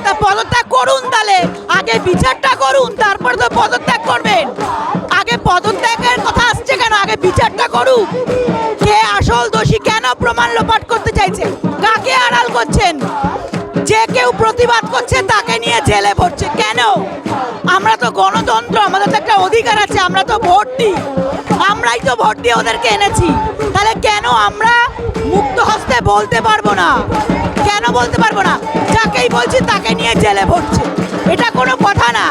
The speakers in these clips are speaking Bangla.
তা পদত্যাগ করুন, তাহলে আগে বিচারটা করুন, তারপরে তো পদত্যাগ করবেন। আগে পদত্যাগের কথা আসছে কেন? আগে বিচারটা করুন। কে আসল দোষী, কেন প্রমাণ লোপাট করতে চাইছে, কাকে আড়াল করছেন? যে কেউ প্রতিবাদ করছে তাকে নিয়ে জেলে ভরছে কেন? আমরা তো গণতন্ত্র, আমাদের তো একটা অধিকার আছে, আমরা তো ভোট দিই, আমরাই তো ভোট দিয়ে ওদেরকে এনেছি। তাহলে কেন আমরা মুক্ত হস্তে বলতে পারবো না? কেন বলতে পারবো না? যাকেই বলছি তাকে নিয়ে জেলে ভরছে, এটা কোনো কথা না।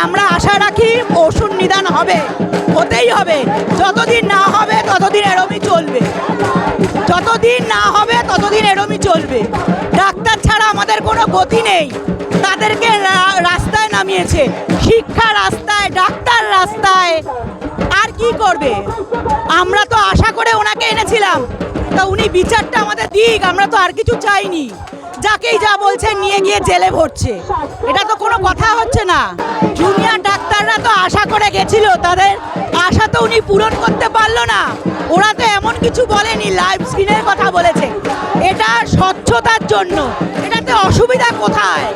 আমরা আশা রাখি ওষুধ নিদান হবে, হতেই হবে। যতদিন না হবে ততদিন এরমই চলবে, যতদিন না হবে ততদিন এরমই চলবে। ডাক্তার ছাড়া আমাদের কোনো গতি নেই, তাদেরকে রাস্তায় নামিয়েছে, শিক্ষা রাস্তায়, ডাক্তার রাস্তায়, আর কি করবে? আমরা তো আশা করে ওনাকে এনেছিলাম, তা উনি বিচারটা আমাদের দিক, আমরা তো আর কিছু চাইনি। যাকেই যা বলছে নিয়ে গিয়ে জেলে ভরছে, এটা তো কোনো কথা হচ্ছে না। জুনিয়র ডাক্তাররা তো আশা করে গেছিল, তাদের আশা তো উনি পূরণ করতে পারলো না। ওরা তো এমন কিছু বলেনি, লাইভ স্ক্রিনের কথা বলেছে। এটা স্বচ্ছতার জন্য, এটাতে অসুবিধা কোথায়?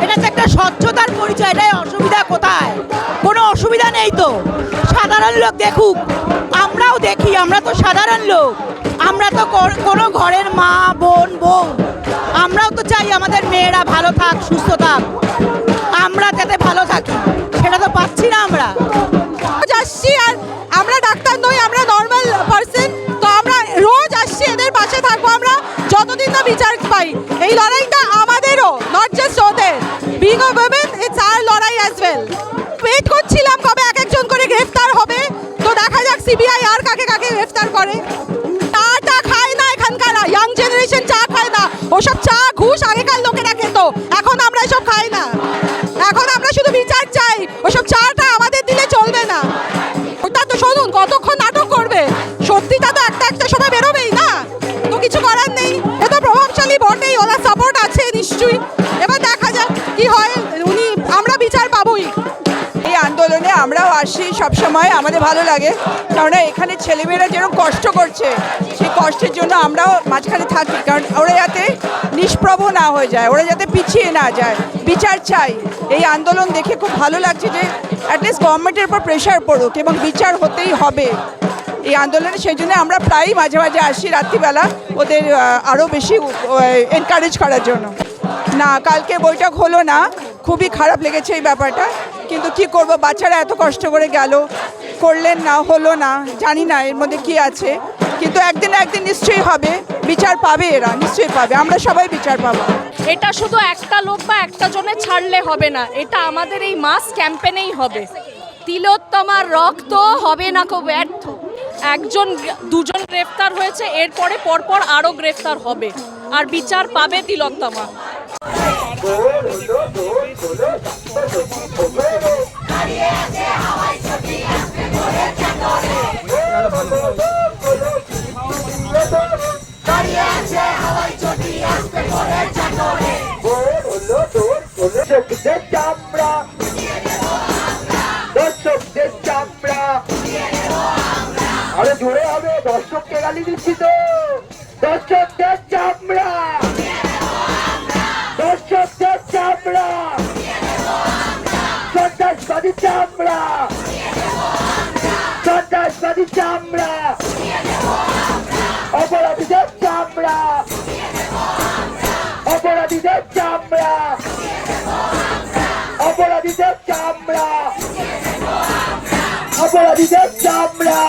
এটা তো একটা স্বচ্ছতার পরিচয়, এটাই অসুবিধা কোথায়? কোনো অসুবিধা নেই তো, সাধারণ লোক দেখুক, আমরাও দেখি, আমরা তো সাধারণ লোক, আমরা তো কোনো ঘরের মা, বোন, বউ, আমরাও তো চাই আমাদের মেয়েরা ভালো থাক, সুস্থ থাক, আমরা যাতে ভালো থাকি, সেটা তো পাচ্ছি না। আমরা আসছি, আর আমরা ডাক্তার নই, আমরা নর্মাল পার্সন, তো আমরা রোজ আসছি, এদের পাশে থাকবো আমরা যতদিন না বিচার পাই। এই লড়াইটা আমাদেরও, নট জাস্ট ওদের। Being a women, it's hour লড়াই অ্যাজ ওয়েল। ওয়েট করছিলাম কবে এক একজন করে গ্রেফতার হবে, তো দেখা যাক সিবিআই আর কাকে কাকে গ্রেফতার করে। চা খায় না এখানকার ইয়াং জেনারেশন, চা খায় না। ওসব চা ঘুষ আগেকার লোকেরা খেত, এখন আমরা এসব খাই না। এখন আমরা শুধু বিচার চাই, ওসব চাটা আমাদের দিলে চলবে না। ওটা তো শুনুন, কতক্ষণ নাটক করবে? সত্যিটা তো একটা একটা সময় বেরোবেই না, তো কিছু করার নেই। এত প্রভাবশালী বটেই, ওরা সাপোর্ট আছে নিশ্চয়ই। এবার দেখা যাক কি হয়, আমরা বিচার পাবোই। এই আন্দোলনে আমরাও আসি সবসময়, আমাদের ভালো লাগে, কারণ এখানে ছেলেমেয়েরা যেরকম কষ্ট করছে, সেই কষ্টের জন্য আমরাও মাঝখানে থাকি, কারণ ওরা যাতে নিষ্প্রভ না হয়ে যায়, ওরা যাতে পিছিয়ে না যায়। বিচার চাই। এই আন্দোলন দেখে খুব ভালো লাগছে যে অ্যাটলিস্ট গভর্নমেন্টের উপর প্রেশার পড়ুক এবং বিচার হতেই হবে এই আন্দোলনে। সেই জন্য আমরা প্রায়ই মাঝে মাঝে আসি রাত্রিবেলা, ওদের আরও বেশি এনকারেজ করার জন্য। না, কালকে বৈঠক হলো না, খুবই খারাপ লেগেছে এই ব্যাপারটা, কিন্তু কি করব, বাচ্চারা এত কষ্ট করে গেল, করলেন না, হলো না, জানি না এর মধ্যে কি আছে, কিন্তু একদিন না একদিন নিশ্চয়ই হবে, বিচার পাবে, এরা নিশ্চয়ই পাবে, আমরা সবাই বিচার পাবো। এটা শুধু একটা লোক বা একটা জনে ছাড়লে হবে না, এটা আমাদের এই মাস ক্যাম্পেনেই হবে। তিলোত্তমার রক্ত হবে না কো ব্যর্থ। একজন দুজন গ্রেফতার হয়েছে, এরপরে পরপর আরও গ্রেফতার হবে, আর বিচার পাবে তিলোত্তমা। আরে জোরে হবে, দর্শককে গালি দিচ্ছি তো, দর্শকদের চামড়া, দর্শকদের চামড়া, সন্ত্রাসবাদী চামড়া, সন্ত্রাসবাদী চামড়া, অপরাধীদের চামড়া, অপরাধীদের চামড়া, অপরাধীদের চামড়া, অপরাধীদের চামড়া।